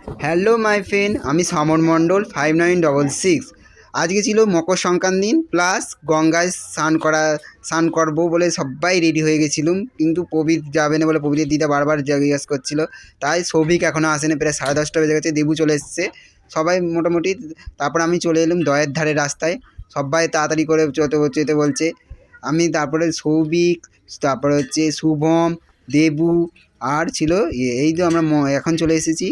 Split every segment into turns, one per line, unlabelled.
Hello my friend, আমি সমর মণ্ডল 5966। আজকে ছিল মকর সংক্রান্তি দিন, প্লাস গঙ্গায় স্নান করবো বলে সবাই রেডি হয়ে গেছিলাম, কিন্তু প্রবীর যাবে না বলে প্রবীরের দিদা বারবার জিজ্ঞেস করছিল। তাই সৌভিক এখনও আসেনি, প্রায় 10:30 বেজে গেছে। দেবু চলে এসছে, সবাই মোটামুটি। তারপর আমি চলে এলাম দয়ের ধারে রাস্তায়, সবাই তাড়াতাড়ি করে যেতে বলছে। আমি তারপরে সৌভিক, তারপরে হচ্ছে শুভম, দেবু আর ছিল এই যে আমরা এখন চলে এসেছি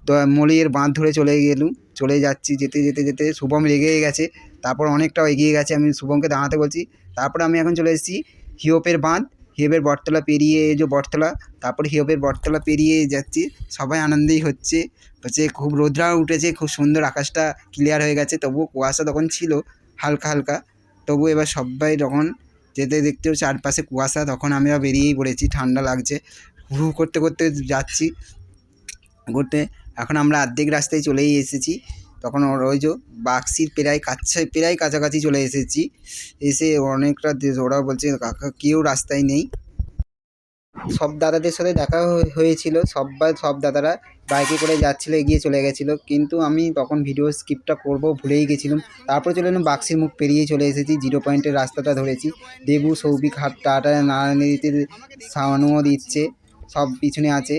তো মলিয়ের বাঁধ ধরে চলে যাচ্ছি। যেতে যেতে যেতে শুভম রেগে গেছে, তারপর অনেকটাও এগিয়ে গেছে। আমি শুভমকে দাঁড়াতে বলছি। তারপরে আমি এখন চলে এসেছি হিওপের বাঁধ, হিওপের বটতলা পেরিয়ে, এই যে বটতলা, তারপরে হিওপের বটতলা পেরিয়ে যাচ্ছি। সবাই আনন্দেই হচ্ছে। খুব রোদ্রা উঠেছে, খুব সুন্দর, আকাশটা ক্লিয়ার হয়ে গেছে। তবুও কুয়াশা তখন ছিল হালকা হালকা। তবু এবার সবাই যখন যেতে দেখতেও চারপাশে কুয়াশা, তখন আমরা বেরিয়েই পড়েছি। ঠান্ডা লাগছে, হু করতে করতে যাচ্ছি ঘুরতে। এখন আমরা অর্ধেক রাস্তায় চলেই এসেছি। তখন ওই যে বাক্সির প্রায় কাছাকাছি চলে এসেছি। এসে অনেকটা ওরা বলছে কাকা কেউ রাস্তায় নেই। সব দাদাদের সাথে দেখা হয়েছিল, সব দাদারা বাইকে করে যাচ্ছিলো, এগিয়ে চলে গেছিলো, কিন্তু আমি তখন ভিডিও স্কিপটা করবো ভুলেই গেছিলাম। তারপরে চলে এলাম বাক্সির মুখ পেরিয়ে চলে এসেছি, 0 পয়েন্টের রাস্তাটা ধরেছি। দেবু, সৌভিক হাত টাটা নাড়ানিতে সাউন্ডও দিচ্ছে, সব পিছনে আছে।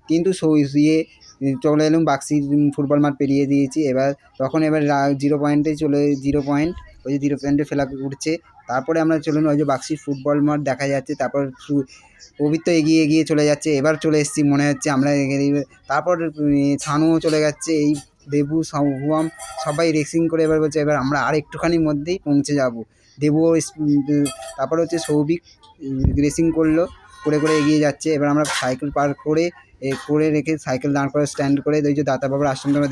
কিন্তু চলে এলাম বাক্সির ফুটবল মাঠ পেরিয়ে দিয়েছি। এবার 0 পয়েন্টে 0 পয়েন্ট, ওই যে 0 পয়েন্টে ফেলা উঠছে। তারপরে আমরা চলে এলাম ওই যে বাক্সির ফুটবল মাঠ দেখা যাচ্ছে। তারপর পবিত্র এগিয়ে এগিয়ে চলে যাচ্ছে। এবার চলে এসেছি মনে হচ্ছে আমরা। তারপর ছানুও চলে যাচ্ছে। এই দেবু, শুভম সবাই রেসিং করে এবার বলছে এবার আমরা আর একটুখানির মধ্যেই পৌঁছে যাব। দেবুও, তারপর হচ্ছে সৌভিক রেসিং করে এগিয়ে যাচ্ছে। এবার আমরা সাইকেল পার করে রেখে সাইকেল দাঁড় করে স্ট্যান্ড করে ওই যে দাদা বাবার আশ্রমটা আমরা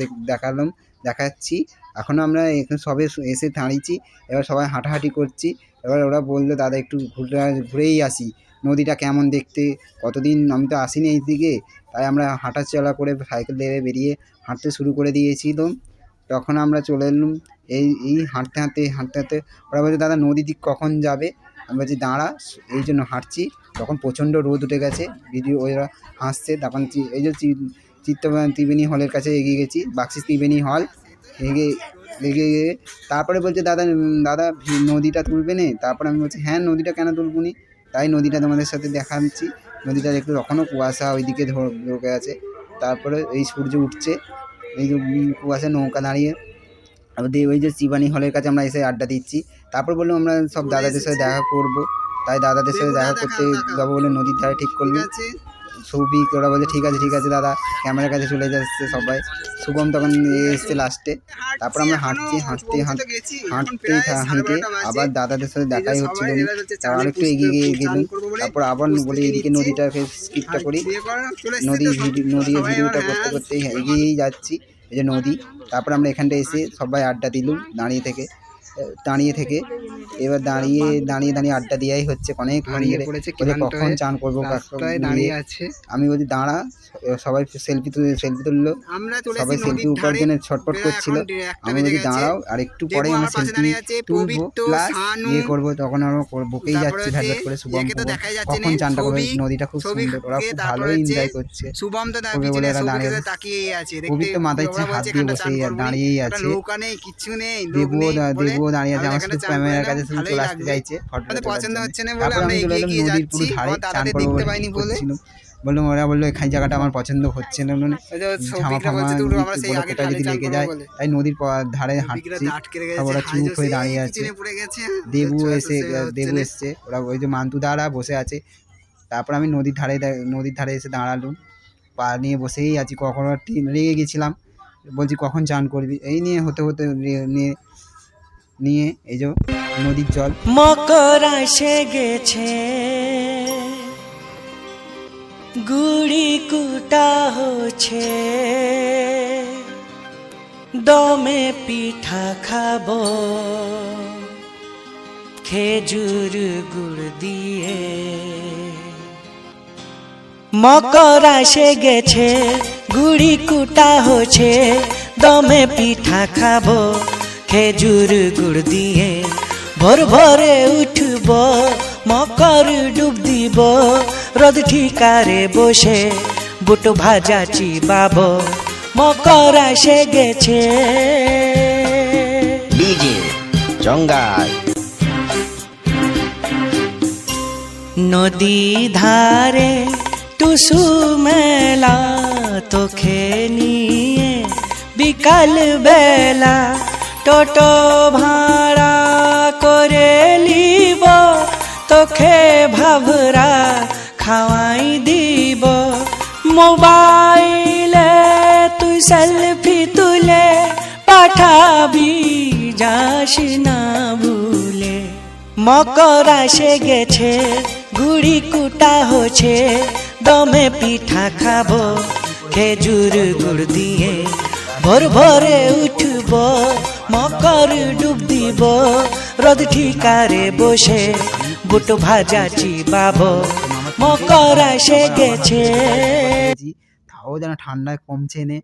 দেখাচ্ছি। এখনও আমরা এখানে সবে এসে দাঁড়িয়েছি। এবার সবাই হাঁটাহাঁটি করছি। এবার ওরা বললো দাদা একটু ঘুরেই আসি, নদীটা কেমন দেখতে, কতদিন আমি তো আসিনি এই দিকে। তাই আমরা হাঁটাচলা করে সাইকেল দিয়ে বেরিয়ে হাঁটতে শুরু করে দিয়েছিলাম। তখন আমরা চলে এলাম এই হাঁটতে হাঁটতে ওরা বলছে দাদা নদী দিক কখন যাবে। আমি বলছি দাঁড়া, এই জন্য হাঁটছি। তখন প্রচণ্ড রোদ উঠে গেছে, ওরা হাসছে। তখন এই যে ত্রিবেণী হলের কাছে এগিয়ে গেছি, বাক্সি ত্রিবেণী হল এগিয়ে তারপরে বলছে দাদা নদীটা তুলবে না। তারপর আমি বলছি হ্যাঁ নদীটা কেন তুলব নি, তাই নদীটা তোমাদের সাথে দেখাচ্ছি। নদীটার একটু তখনও কুয়াশা ওইদিকে ঢোকে আছে। তারপরে এই সূর্য উঠছে, এই যে কুয়াশা নৌকা দাঁড়িয়ে ওই যে ত্রিবেণী হলের কাছে আমরা এসে আড্ডা দিচ্ছি। তারপর বললাম আমরা সব দাদাদের সাথে দেখা করবো, তাই দাদাদের সাথে দেখা করতে যাবো বলে নদীর ধারে ঠিক করলো। সৌভিক ওরা বলছে ঠিক আছে দাদা, ক্যামেরার কাছে চলে যাচ্ছে সবাই। শুভম তখন এসছে লাস্টে। তারপর আমরা হাঁটতে আবার দাদাদের সাথে দেখাই হচ্ছিল। আর একটু এগিয়ে গেলাম। তারপর আবার বলি এদিকে নদীটাকে স্কিপটা করি, নদীর ভিডিওটা করতে এগিয়েই যাচ্ছি। এই যে নদী। তারপর আমরা এখানটা এসে সবাই আড্ডা দিলাম দাঁড়িয়ে থেকে। এবার দাঁড়িয়ে আড্ডা দেওয়াই হচ্ছে অনেক কখন চান করবো। আমি বলছি দাঁড়া, সবাই সেলফি তুললো, সবাই সেলফি উপার্জনের ছটপট করছিল। আমি বলছি দাঁড়াও, আর একটু পরে আমরা সেলফি তুলবো প্লাস করবো। তখন আমরা বুকেই যাচ্ছি ভ্যাট করে শুভম কখন চানটা করবে। নদীটা খুব সুন্দর, ওরা খুব ভালোই এনজয় করছে। বলে এরা দাঁড়িয়ে পবিত্র মাথায় হাত দিয়ে বসেই দাঁড়িয়েই আছে। দেবুও দাঁড়িয়ে আছে, আমার শুধু ক্যামেরার কাছে শুধু চলে আসতে চাইছে ফটো। তারপর আমি চলে এলাম নদীর পুরো ধারে চান করবো বলছিলাম। ওরা বললো এখানে জায়গাটা আমার পছন্দ হচ্ছে না, কোথায় যদি লেগে যায়। তাই নদীর ধারে হাঁটছি, ওরা চুপ হয়ে দাঁড়িয়ে আছে। দেবু এসছে, ওরা ওই যে মান্তুদারা বসে আছে। তারপর আমি নদীর ধারে এসে দাঁড়ালাম, পা নিয়ে বসেই আছি। কখন রেগে গেছিলাম, বলছি কখন চান করবি। এই নিয়ে হতে নিয়ে এই যে নদীর জল।
মকর এসে গেছে, গুড়ি কুটা হচ্ছে, দমে পিঠা খাবো খেজুর গুড় দিয়ে। মকর এসে গেছে, গুড়ি কুটা হচ্ছে, দমে পিঠা খাবো খেজুর গুড় দিয়ে। ভোর ভোরে উঠব, মকর ডুব দিব, রোদ ঠিকারে বসে বুট ভাজা চিবাবো, মকর এসে গেছে।
ডিজে জঙ্গাই।
নদী ধারে টুসু মেলা তোকে নিয়ে বিকাল বেলা টোটো ভাড়া করে লিব, তোকে ভাভরা খাওয়াই দিব। মোবাইলে তুই সেলফি তুলে পাঠাবি, যাস না ভুলে। মকর এসে গেছে, গুড়ি কুটা হচ্ছে, দমে পিঠা খাবো খেজুর গুড় দিয়ে। ভোর ভোরে উঠব, মকর ডুব দিব, রোদ ঠিকারে বসে বুট ভাজা চিবাবো। মকর এসে গেছে।
তাও যেন ঠান্ডায় কমছে নে,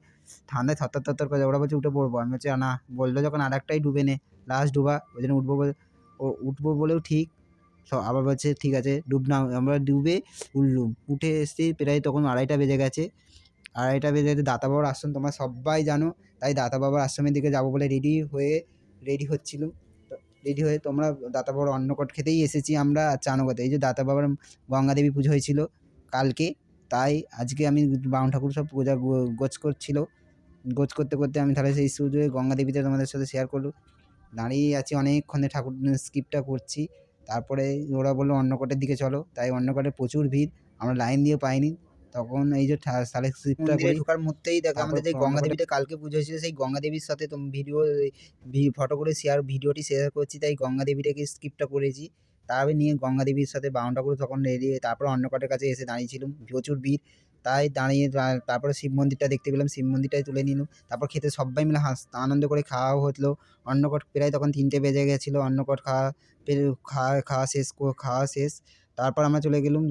ঠান্ডায় থরথর থরথর করে ওরা বলছে উঠে পড়বো, আমি হচ্ছে না, বললো যখন আর একটাই ডুবে নে, লাস্ট ডুবা, ওই জন্য উঠবো বলে, ও উঠবো বলেও ঠিক আবার বলছে ঠিক আছে ডুব না। আমরা ডুবে উঠলুম, উঠে এসেছি প্রায় তখন 2:30 বেজে গেছে। 2:30 বেজে গেছে, দাতা বাবার আশ্রম তোমরা সবাই জানো, তাই দাতা বাবার আশ্রমের দিকে যাবো বলে রেডি হচ্ছিলুম। রেডি হয়ে তোমরা দাতা বাবার অন্নকট খেতেই এসেছি আমরা চানো কথা। এই যে দাতা বাবার গঙ্গা দেবী পুজো হয়েছিল কালকে, তাই আজকে আমি বামুন ঠাকুর সব পূজা গোছ করছিল, গোছ করতে করতে আমি তাহলে সেই সুযোগে গঙ্গা দেবীতে তোমাদের সাথে শেয়ার করলো। দাঁড়িয়ে আছি অনেকক্ষণে, ঠাকুর স্কিপটা করছি। তারপরে ওরা বললো অন্নকটের দিকে চলো, তাই অন্নকটে প্রচুর ভিড়, আমরা লাইন দিয়ে পাইনি। তখন এই যে তাহলে স্কিপটা করে ঢোকার মুহূর্তেই দেখো আমাদের যে গঙ্গা দেবীতে কালকে পুজো হয়েছিল, সেই গঙ্গা দেবীর সাথে ফটো করে ভিডিওটি শেয়ার করছি, তাই গঙ্গা দেবীটাকে স্কিপটা করেছি। তারপরে নিয়ে গঙ্গা দেবীর সাথে বামুন ঠাকুর তখন রেডি হয়ে তারপর অন্নকটের কাছে এসে দাঁড়িয়েছিলাম, প্রচুর ভিড়, তাই দাঁড়িয়ে তারপরে শিব মন্দিরটা দেখতে পেলাম, শিব মন্দিরটাই তুলে নিলাম। তারপর খেতে সবাই মিলে আনন্দ করে খাওয়াও হলো। অন্নকট প্রায় তখন 3টে বেজে গেছিলো, অন্নকট খাওয়া শেষ। তারপর আমরা চলে গেলুম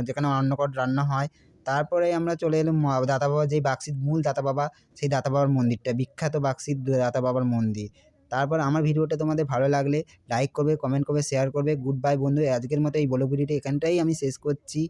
যেখানে অন্নকট রান্না হয়। তারপরে আমরা চলে এলাম দাতা বাবার যেই বাক্সির মূল দাতা বাবা, সেই দাতা বাবার মন্দিরটা, বিখ্যাত বাক্সির দাতা বাবার মন্দির। তারপর আমার ভিডিওটা তোমাদের ভালো লাগলে লাইক করবে, কমেন্ট করবে, শেয়ার করবে। গুড বাই বন্ধু, আজকের মতো এই ব্লগ ভিডিওটি এখানটাই আমি শেষ করছি।